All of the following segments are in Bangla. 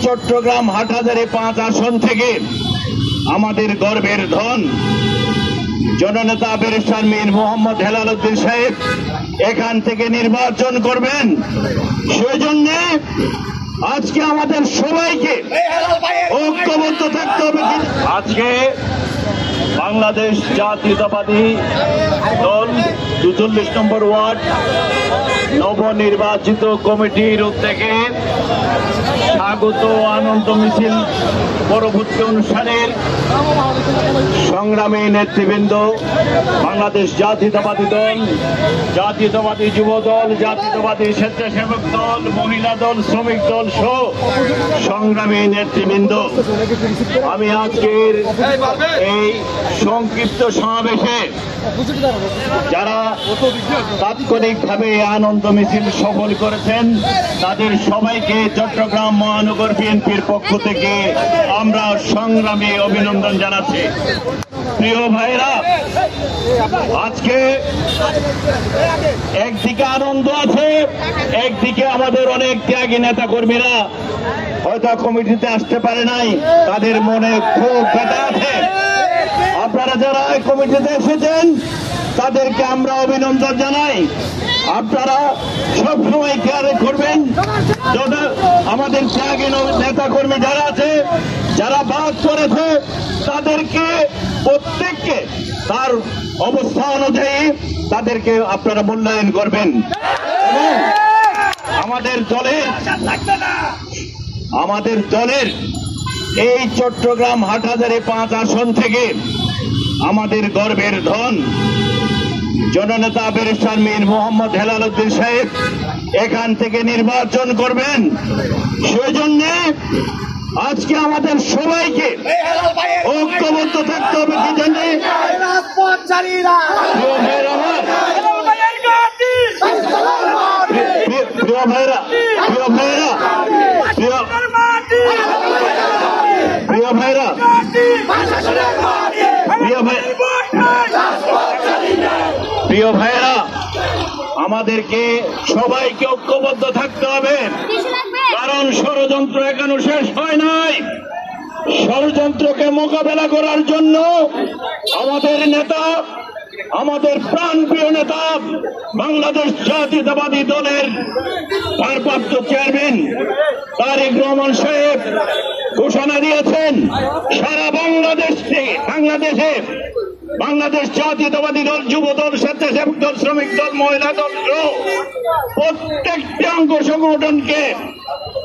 চট্টগ্রাম হাটহাজারী 5 আসন থেকে আমাদের গর্বের ধন জননেতা ব্যারিস্টার মীর মোহাম্মদ হেলাল উদ্দিন সাহেব এখান থেকে নির্বাচন করবেন। সেজন্য আজকে আমাদের সবাইকে ঐক্যবদ্ধ থাকতে হবে। আজকে বাংলাদেশ জাতীয়তাবাদী দল ৪৪ নম্বর ওয়ার্ড নবনির্বাচিত কমিটির উদ্যোগে স্বাগত আনন্দ মিছিল পরবর্তী অনুষ্ঠানের সংগ্রামী নেতৃবৃন্দ, বাংলাদেশ জাতীয়তাবাদী দল, জাতীয়তাবাদী যুব দল, জাতীয়তাবাদী স্বেচ্ছাসেবক দল, মহিলা দল, শ্রমিক দল সহ সংগ্রামী নেতৃবৃন্দ, আমি আজকের এই সংক্ষিপ্ত সমাবেশে যারা তাৎক্ষণিকভাবে আনন্দ মিছিল সফল করেছেন তাদের সবাইকে চট্টগ্রাম মহানগর বিএনপির পক্ষ থেকে আমরা সংগ্রামী অভিনন্দন জানাচ্ছি। প্রিয় ভাইরা, আজকে একদিকে আনন্দ আছে, একদিকে আমাদের অনেক ত্যাগী নেতা কর্মীরা হয়তো কমিটিতে আসতে পারে নাই, তাদের মনে খুব ব্যথা আছে। আপনারা যারা এই কমিটিতে এসেছেন তাদেরকে আমরা অভিনন্দন জানাই। আপনারা সবসময় খেয়াল করবেন আমাদের ত্যাগী নেতা কর্মী যারা আছে, যারা বাদ করেছে তাদেরকে প্রত্যেককে তার অবস্থা অনুযায়ী তাদেরকে আপনারা মূল্যায়ন করবেন। এবং আমাদের দলের এই চট্টগ্রাম হাটহাজারী 5 আসন থেকে আমাদের গর্বের ধন জননেতা ব্যারিস্টার মীর মোহাম্মদ হেলাল উদ্দিন সাহেব এখান থেকে নির্বাচন করবেন। সেজন্য আজকে আমাদের সবাইকে ঐক্যবদ্ধ থাকতে হবে। কি জন্য? প্রিয় ভাইরা, আমাদেরকে সবাইকে ঐক্যবদ্ধ থাকতে হবে, কারণ ষড়যন্ত্র এখনো শেষ হয় নাই। ষড়যন্ত্রকে মোকাবেলা করার জন্য আমাদের নেতা, আমাদের প্রাণপ্রিয় নেতা, বাংলাদেশ জাতীয়তাবাদী দলের ভারপ্রাপ্ত চেয়ারম্যান তারেক রহমান সাহেব ঘোষণা দিয়েছেন সারা বাংলাদেশে বাংলাদেশ জাতীয়তাবাদী দল, যুব দল, স্বেচ্ছাসেবক দল, শ্রমিক দল, মহিলা দল প্রত্যেকটি অঙ্গ সংগঠনকে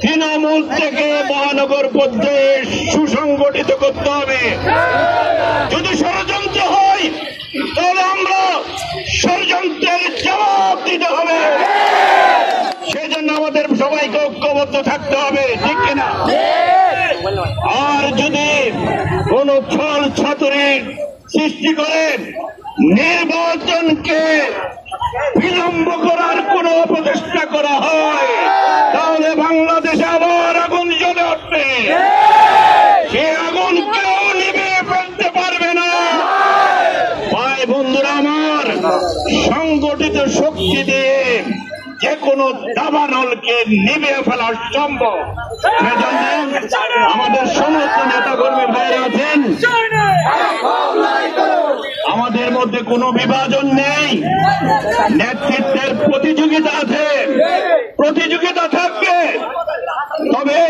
তৃণমূল থেকে মহানগর পর্যায়ে সুসংগঠিত করতে হবে। যদি ষড়যন্ত্র হয় তাহলে আমরা ষড়যন্ত্রের জবাব দিতে হবে। সেজন্য আমাদের সবাইকে ঐক্যবদ্ধ থাকতে হবে, ঠিক কিনা? আর যদি কোন ছল ছাতুরির সৃষ্টি করে নির্বাচনকে বিলম্ব করার কোন প্রচেষ্টা করা হয় তাহলে বাংলাদেশে আবার আগুন জ্বলে উঠবে। সে আগুন কেউ নিভিয়ে ফেলতে পারবে না। ভাই বন্ধুরা আমার, সংগঠিত শক্তি দিয়ে যে কোনো দাবানলকে নিভিয়ে ফেলা সম্ভব। সেজন্য আমাদের সমস্ত নেতা কর্মী ভাইরা আছেন, আমাদের মধ্যে কোনো বিভাজন নেই, নেতৃত্বের প্রতিযোগিতা আছে, প্রতিযোগিতা থাকবে, তবে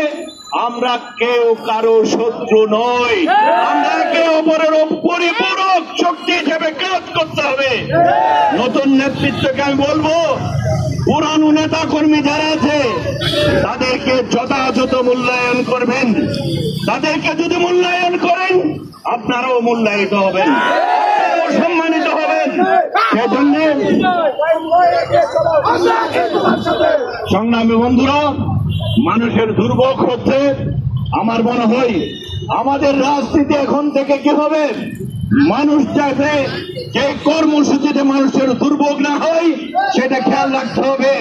আমরা কেউ কারো শত্রু নই। আমরা একে অপরের পরিপূরক শক্তি হিসেবে কাজ করতে হবে। নতুন নেতৃত্বকে আমি বলবো, পুরানো নেতা কর্মী যারা আছে তাদেরকে যথাযথ মূল্যায়ন করবেন। তাদেরকে যদি মূল্যায়ন করেন আপনারাও মূল্যায়িত হবেন, সম্মানিত হবেন। সেজন্য সংগ্রামী বন্ধুরা, মানুষের দুর্ভোগ হচ্ছে। আমার মনে হয় আমাদের রাজনীতি এখন থেকে কি হবে, মানুষ যাতে যে কর্মসূচিতে মানুষের দুর্ভোগ না হয় সেটা খেয়াল রাখতে হবে।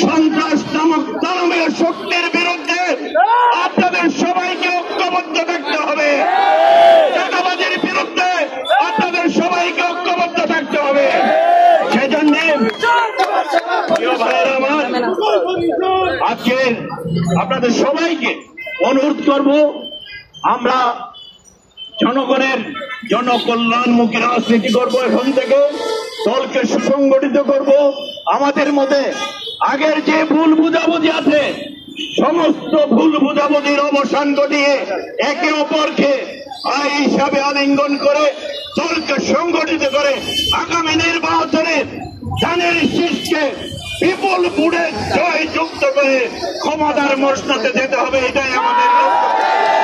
সন্ত্রাস নামক দানবের শক্তির বিরুদ্ধে আপনাদের সবাইকে ঐক্যবদ্ধ থাকতে হবে। চাঁদাবাজির বিরুদ্ধে আপনাদের সবাইকে ঐক্যবদ্ধ থাকতে হবে। সেজন্য প্রিয় ভাইয়েরা আমার, আজকে আপনাদের সবাইকে অনুরোধ করব, আমরা জনগণের জনকল্যাণমুখী রাজনীতি করব। এখন থেকে দলকে সুসংগঠিত করব। আমাদের মধ্যে আগের যে ভুল বুঝাবুঝি আছে, সমস্ত ভুল বুঝাবুঝির অবসান ঘটিয়ে একে অপরকে ভাই হিসাবে আলিঙ্গন করে দলকে সংগঠিত করে আগামী নির্বাচনে ধানের শীষকে বিপুল ভোটে জয়যুক্ত করে ক্ষমতার মসনদে যেতে হবে। এটাই আমাদের লক্ষ্য।